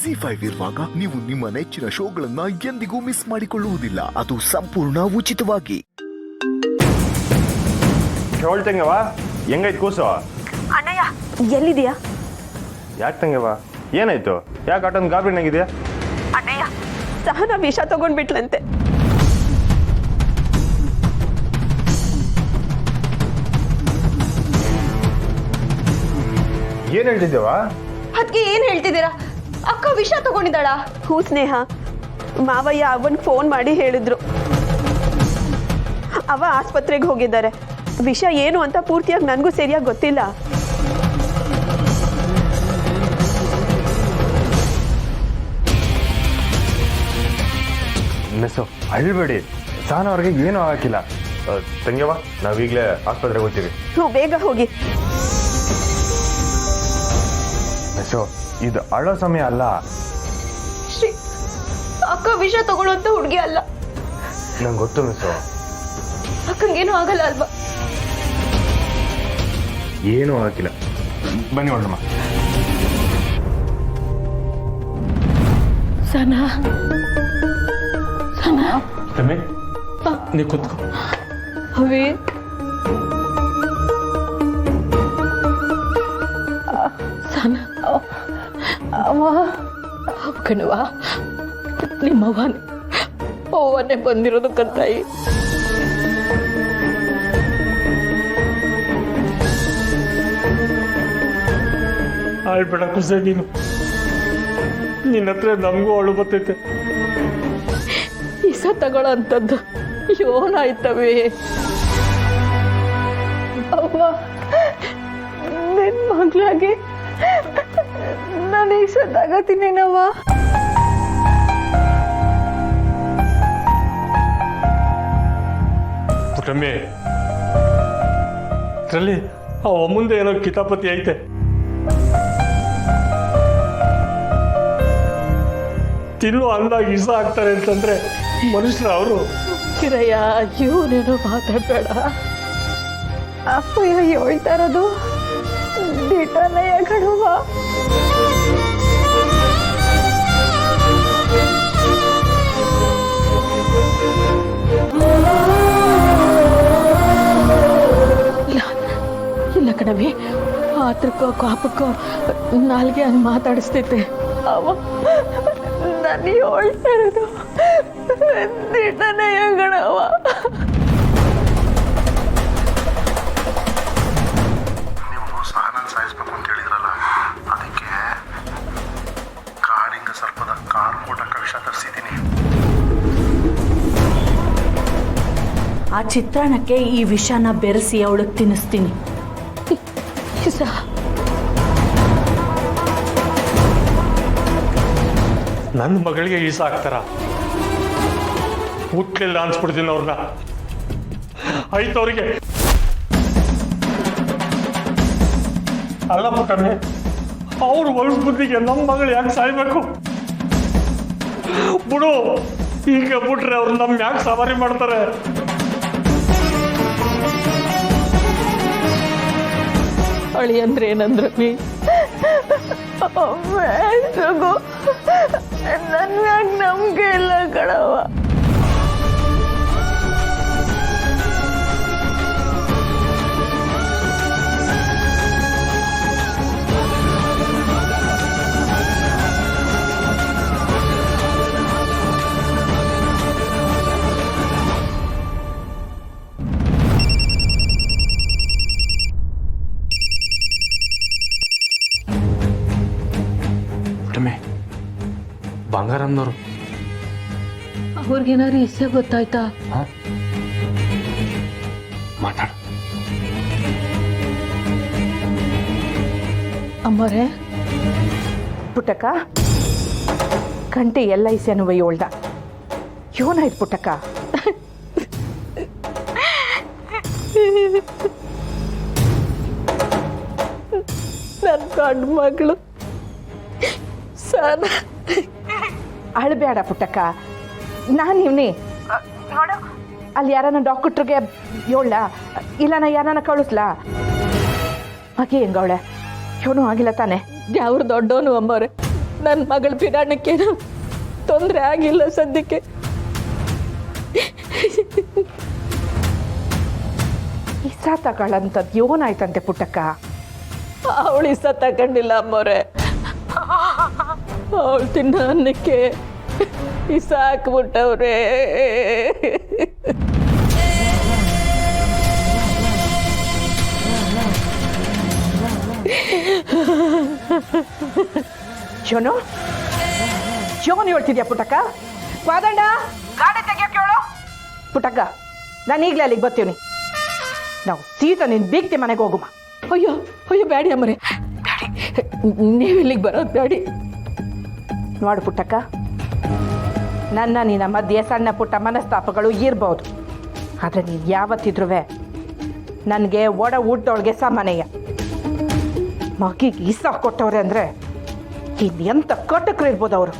ZEE5 ಇರುವಾಗ ನೀವು ನಿಮ್ಮ ನೆಚ್ಚಿನ ಶೋಗಳನ್ನ ಎಂದಿಗೂ ಮಿಸ್ ಮಾಡಿಕೊಳ್ಳುವುದಿಲ್ಲ. ಅದು ಸಂಪೂರ್ಣ ಉಚಿತವಾಗಿ. ಹೇಳ್ತಂಗವ ಹೆಂಗೈತ್ ಕೂಸು? ಅಣ್ಣಯ್ಯ ಎಲ್ಲಿದೆಯಾ? ಯಾಕೆ ತಂಗವ ಏನಾಯ್ತು? ಯಾಕೆ ಆಟೊಂದು ಗಾಬರಿನಾಗಿದೆಯಾ? ಅಣ್ಣಯ್ಯ ಸಹನಾ ವಿಷ ತಗೊಂಡ್ಬಿಟ್ಲಂತೆ. ಏನ್ ಹೇಳ್ತಿದ್ದೇವ? ಅದಕ್ಕೆ ಏನ್ ಹೇಳ್ತಿದ್ದೀರಾ? ಅಕ್ಕ ವಿಷ ತಗೊಂಡಿದ್ದಾಳ? ಹೂ ಸ್ನೇಹ, ಮಾವಯ್ಯ ಅವನ್ ಫೋನ್ ಮಾಡಿ ಹೇಳಿದ್ರು. ಅವ ಆಸ್ಪತ್ರೆಗೆ ಹೋಗಿದ್ದಾರೆ. ವಿಷ ಏನು ಅಂತ ಪೂರ್ತಿಯಾಗಿ ನನಗೂ ಸರಿಯಾಗಿ ಗೊತ್ತಿಲ್ಲ. ಮಿಸ್ಸು ಅಳ್ಬೇಡಿ, ಸಹನ ಅವ್ರಿಗೆ ಏನೂ ಆಗಕ್ಕಿಲ್ಲ. ತಂಗ್ಯವ ನಾವೀಗಲೇ ಆಸ್ಪತ್ರೆಗೆ ಹೋಗ್ತೀವಿ. ಹ್ಞೂ ಬೇಗ ಹೋಗಿ. ಮಿಸ್ಸು ಇದು ಅಳೋ ಸಮಯ ಅಲ್ಲ. ಶ್ರೀ, ಅಕ್ಕ ವಿಷ ತಗೊಳ್ಳುವಂತ ಹುಡುಗಿ ಅಲ್ಲ. ನಂಗೆ ಗೊತ್ತು ಮಿಸ್ಸು. ಅಕ್ಕಂಗೇನು ಆಗಲ್ಲ ಅಲ್ವಾ? ಏನೂ ಆಗಕ್ಕಿಲ್ಲ. ಬನ್ನಿ ಹೊರಡಮ್ಮ. ಸನಾ ಸನಾ ರಮೇ ನೀ ಕೂತ್ಕೋ. ಅವೇ ಸನಾ ಅವ ಕಣವ ನಿಮ್ಮವನೇ ಅವನೇ ಬಂದಿರೋದು ಕತ್ತಾಯಿ. ಆಳ್ಬೇಡ ಕುಸೆ, ನೀನು ನಿನ್ನ ಹತ್ರ ನಮಗೂ ಅಳು ಬರ್ತೈತೆ. ಇಸ ತಗೊಳ್ಳೋ ಅಂಥದ್ದು ಯೋನಾಯ್ತವೆ. ಅವ್ವ, ನಿನ್ ಮಗಳಾಗಿ ನಾನು ಈಗ ಸದ್ದಾಗತ್ತೀನೇನವ್ವ? ಪುಟಮ್ಮೆ, ಇದರಲ್ಲಿ ಆ ಮುಂದೆ ಏನೋ ಕಿತಾಪತಿ ಐತೆ. ತಿನ್ನು ಅಂದಾಗ ಇಸ ಆಗ್ತಾರೆ ಅಂತಂದ್ರೆ ಮನುಷ್ಯರ ಅವರು. ಕಿರಯ್ಯ ಇವನೇನೋ ಮಾತಾಡ್ಬೇಡ. ಅಪ್ಪಯ್ಯ ಹೇಳ್ತಾ ಇರೋದು ದಿಟನಯ್ಯ ಕಣವ್ವ. ಇಲ್ಲ ಕಣವಿ, ಆತ್ರಕ್ಕೋ ಕಾಪಕ್ಕೋ ನಾಲ್ಗೆ ಹಂಗೆ ಮಾತಾಡಿಸ್ತೈತೆ. ಅವ ನಾನು ಹೇಳ್ತಾ ಇರೋದು ದಿಟನಯ್ಯ ಕಣವ್ವ. ನೀವು ಸಹನನ್ ಸಾಯಿಸ್ಬೇಕು ಅಂತ ಹೇಳಿದ್ರಲ್ಲ, ಅದಕ್ಕೆ ಕಾಡಿಂಗ ಸರ್ಪದ ಕಾರ್ಕೋಟಕ ವಿಷ ತರಿಸಿದ್ದೀನಿ. ಆ ಚಿತ್ರಾನ್ನಕ್ಕೆ ಈ ವಿಷನ ಬೆರೆಸಿ ಅವಳಿಗೆ ತಿನ್ನಿಸ್ತೀನಿ. ನನ್ನ ಮಗಳಿಗೆ ಈಸ ಹಾಕ್ತಾರ? ಹುಟ್ಲಿಲ್ಲ ಅನ್ಸ್ಬಿಡ್ತೀನಿ ಅವ್ರನ್ನ. ಆಯ್ತು ಅವ್ರಿಗೆ. ಅಲ್ಲ ಪುಟ್ಟಮ್ಮೆ, ಅವ್ರ ಹೊಲಸ ಬುದ್ಧಿಗೆ ನಮ್ಮ ಮಗಳು ಯಾಕೆ ಸಾಯ್ಬೇಕು? ಬಿಡು, ಈಗ ಬಿಟ್ರೆ ಅವ್ರು ನಮ್ಮ ಯಾಕೆ ಸವಾರಿ ಮಾಡ್ತಾರೆ? ಅಳಿ ಅಂದ್ರೆ ಏನಂದ್ರವಿ? ನನ್ಯಾಗ ನಂಬಿಕೆ ಇಲ್ಲ ಕಣವ್ವ. ಬಂಗಾರಮ್ಮನವರು ಅವ್ರಿಗೇನಾದ್ರು ಇಸೆ ಗೊತ್ತಾಯ್ತಾ? ಮಾತಾಡ. ಅಮ್ಮರೇ, ಪುಟ್ಟಕ್ಕ ಗಂಟೆ ಎಲ್ಲ ಇಸೆನು ಒಯ್ಯೋಳ್ದ ಯೋನಾಯ್ತು ಪುಟ್ಟಕ್ಕ. ನನ್ನ ಗಂಡು ಮಗಳು ಸನ. ಅಳಬೇಡ ಪುಟ್ಟಕ್ಕ, ನಾನು ಇವನಿ ನೋಡು. ಅಲ್ಲಿ ಯಾರನ್ನ ಡಾಕ್ಟ್ರಿಗೆ ಹೇಳ, ಇಲ್ಲ ನಾ ಯಾರನ್ನ ಕಳಿಸ್ಲಾ? ಹಾಗೆ ಹೆಂಗವಳೆ? ಏನೂ ಆಗಿಲ್ಲ ತಾನೆ? ಯಾವ್ರು ದೊಡ್ಡವನು ಅಮ್ಮವ್ರೆ, ನನ್ನ ಮಗಳ ಬಿಡಾಣಕ್ಕೇನು ತೊಂದರೆ ಆಗಿಲ್ಲ ಸದ್ಯಕ್ಕೆ. ಇಸ ತಗೊಳ್ಳಂಥದ್ದು ಏನಾಯ್ತಂತೆ ಪುಟ್ಟಕ್ಕ? ಅವಳು ಇಷ್ಟ ತಗೊಂಡಿಲ್ಲ ಅಮ್ಮವ್ರೆ. ಅವಳು ತಿನ್ನ ಅನ್ನಕ್ಕೆ ಇಸ ಹಾಕ್ಬಿಟ್ಟವ್ರೆ. ಜೋನು ಹೇಳ್ತಿದ್ಯಾ ಪುಟ್ಟಕ್ಕ? ವಾದಂಡ ಗಾಡಿ ತೆಗಿಯೋಕೆ ಹೇಳು. ಪುಟ್ಟಕ್ಕ, ನಾನು ಈಗಲೇ ಅಲ್ಲಿಗೆ ಬರ್ತೀವಿ. ನಾವು ಸೀತಾ ನಿನ್ನ ಬೀಗ್ತಿ ಮನೆಗೆ ಹೋಗುಮ. ಅಯ್ಯೋ ಅಯ್ಯೋ ಬ್ಯಾಡಿ ಅಮ್ಮರೆ, ಬ್ಯಾಡಿ, ನೀವಿಲ್ಲಿಗೆ ಬರೋದು ಬ್ಯಾಡಿ. ನೋಡು ಪುಟ್ಟಕ್ಕ, ನಿನ್ನ ಮಧ್ಯೆ ಸಣ್ಣ ಪುಟ್ಟ ಮನಸ್ತಾಪಗಳು ಇರ್ಬೋದು, ಆದರೆ ನೀನು ಯಾವತ್ತಿದ್ರೂ ನನಗೆ ಒಡ ಊಟದೊಳಗೆ ಸಾಮಾನ್ಯ. ಮಗಿಗೆ ಇಷ್ಟ ಕೊಟ್ಟವ್ರೆ ಅಂದರೆ ಇನ್ನೆಂಥ ಕಟಕರು ಇರ್ಬೋದು ಅವರು.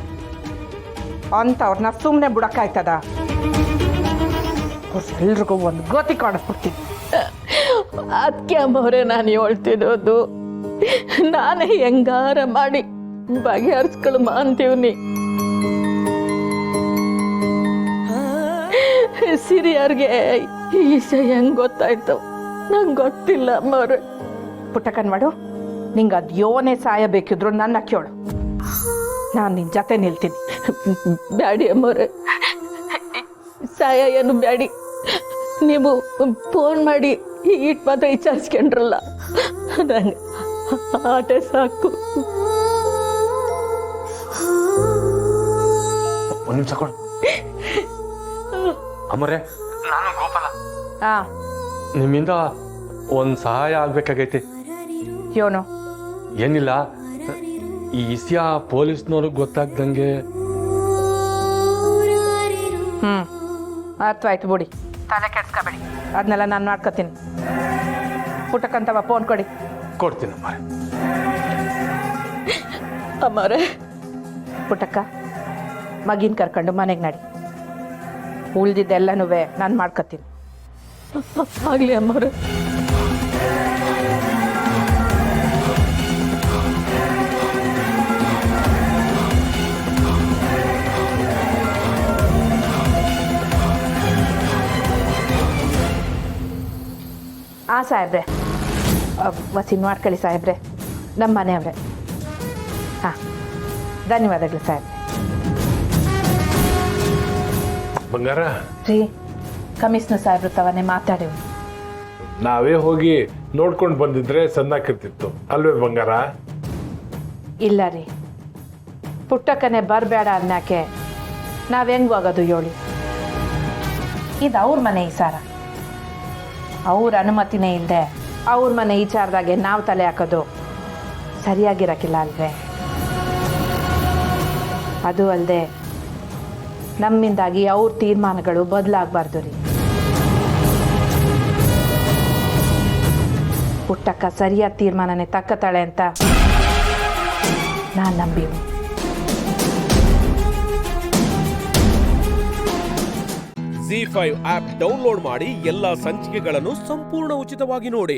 ಅಂಥವ್ರನ್ನ ಸುಮ್ಮನೆ ಬಿಡೋಕ್ಕಾಯ್ತದ? ಎಲ್ರಿಗೂ ಒಂದು ಗತಿ ಕಾಣಿಸ್ಬಿಡ್ತೀನಿ. ಅದಕ್ಕೆ ಅಮ್ಮವ್ರೆ ನಾನು ಹೇಳ್ತಿರೋದು, ನಾನೇ ಹೆಂಗಾರ ಮಾಡಿ ಬಗೆಹರಿಸ್ಕೊಳಮ್ಮ ಅಂತೀವ್ನಿ. ಸಿರಿಯರ್ಗೆ ಈ ವಿಷಯ ಹೆಂಗ್ ಗೊತ್ತಾಯ್ತು ನಂಗೆ ಗೊತ್ತಿಲ್ಲ ಅಮ್ಮವ್ರೆ. ಪುಟ್ಟಕ್ಕನ್ ಮಾಡು, ನಿಂಗೆ ಅದು ಯೋನೇ ಸಹಾಯ ಬೇಕಿದ್ರು ನನ್ನ ಕೇಳು, ನಾನು ನಿನ್ನ ಜೊತೆ ನಿಲ್ತೀನಿ. ಬ್ಯಾಡಿ ಅಮ್ಮವ್ರೆ, ಸಹಾಯ ಏನು ಬ್ಯಾಡಿ. ನೀವು ಫೋನ್ ಮಾಡಿ ಇಟ್ ಮಾತ್ರ ವಿಚಾರಿಸ್ಕೊಂಡ್ರಲ್ಲ, ನಂಗೆ ಆಟೆ ಸಾಕು. ಒಂದು ನಿಮಿಷ ಕೊಡು ಅಮ್ಮರೇ. ನಾನು ಗೋಪಾಲ, ಹಾಂ, ನಿಮ್ಮಿಂದ ಒಂದು ಸಹಾಯ ಆಗ್ಬೇಕಾಗೈತಿ. ಯೋನು ಏನಿಲ್ಲ, ಈ ವಿಷಯ ಪೊಲೀಸ್ನವ್ರಿಗೆ ಗೊತ್ತಾಗ್ದಂಗೆ. ಅರ್ಥವಾಯ್ತು ಬಿಡಿ, ತಲೆ ಕೆಡ್ಸ್ಕೊಬೇಡಿ, ಅದನ್ನೆಲ್ಲ ನಾನು ಮಾಡ್ಕೊತೀನಿ. ಪುಟ್ಟಕ್ಕಂತವ ಫೋನ್ ಕೊಡಿ. ಕೊಡ್ತೀನಿ ಅಮ್ಮರೇ. ಅಮ್ಮವ್ರೆ, ಪುಟ್ಟಕ್ಕ, ಮಗಿನ ಕರ್ಕೊಂಡು ಮನೆಗೆ ನಡಿ. ಉಳ್ದಿದ್ದೆಲ್ಲನೂ ನಾನು ಮಾಡ್ಕೊತೀನಿ. ಆಗ್ಲಿ ಅಮ್ಮವ್ರೆ. ಸಾಹೇಬ್ರೆ, ವಸಿ ಮಾಡ್ಕೊಳ್ಳಿ ಸಾಹೇಬ್ರೆ, ನಮ್ಮ ಮನೆಯವ್ರೆ. ಹಾಂ, ಧನ್ಯವಾದಗಳು ಸಾಹೇಬ್ರೆ. ಬಂಗಾರ, ರೀ, ಕಮಿಷನರ್ ಸಾಹೇಬ್ರು ತವನೇ ಮಾತಾಡೇವು. ನಾವೇ ಹೋಗಿ ನೋಡ್ಕೊಂಡು ಬಂದಿದ್ರೆ ಸಣ್ಣಾಕಿರ್ತಿತ್ತು ಅಲ್ವೇ ಬಂಗಾರ? ಇಲ್ಲ ರೀ, ಪುಟ್ಟಕ್ಕನೆ ಬರಬೇಡ ಅನ್ನಕ್ಕೆ ನಾವು ಹೆಂಗೆ ಹೋಗೋದು ಹೇಳಿ? ಇದು ಅವ್ರ ಮನೆ ವಿಚಾರ, ಅವ್ರ ಅನುಮತಿನೇ ಇಲ್ಲದೆ ಅವ್ರ ಮನೆ ವಿಚಾರದಾಗೆ ನಾವು ತಲೆ ಹಾಕೋದು ಸರಿಯಾಗಿರಕ್ಕಿಲ್ಲ ಅಲ್ವೇ? ಅದು ಅಲ್ಲದೆ ನಮ್ಮಿಂದಾಗಿ ಅವ್ರ ತೀರ್ಮಾನಗಳು ಬದಲಾಗಬಾರ್ದು ರೀ. ಪುಟ್ಟಕ್ಕ ಸರಿಯಾದ ತೀರ್ಮಾನನೇ ತಕ್ಕತಾಳೆ ಅಂತ ನಾನು ನಂಬೀವಿ. ZEE5 ಆಪ್ ಡೌನ್ಲೋಡ್ ಮಾಡಿ ಎಲ್ಲಾ ಸಂಚಿಕೆಗಳನ್ನು ಸಂಪೂರ್ಣ ಉಚಿತವಾಗಿ ನೋಡಿ.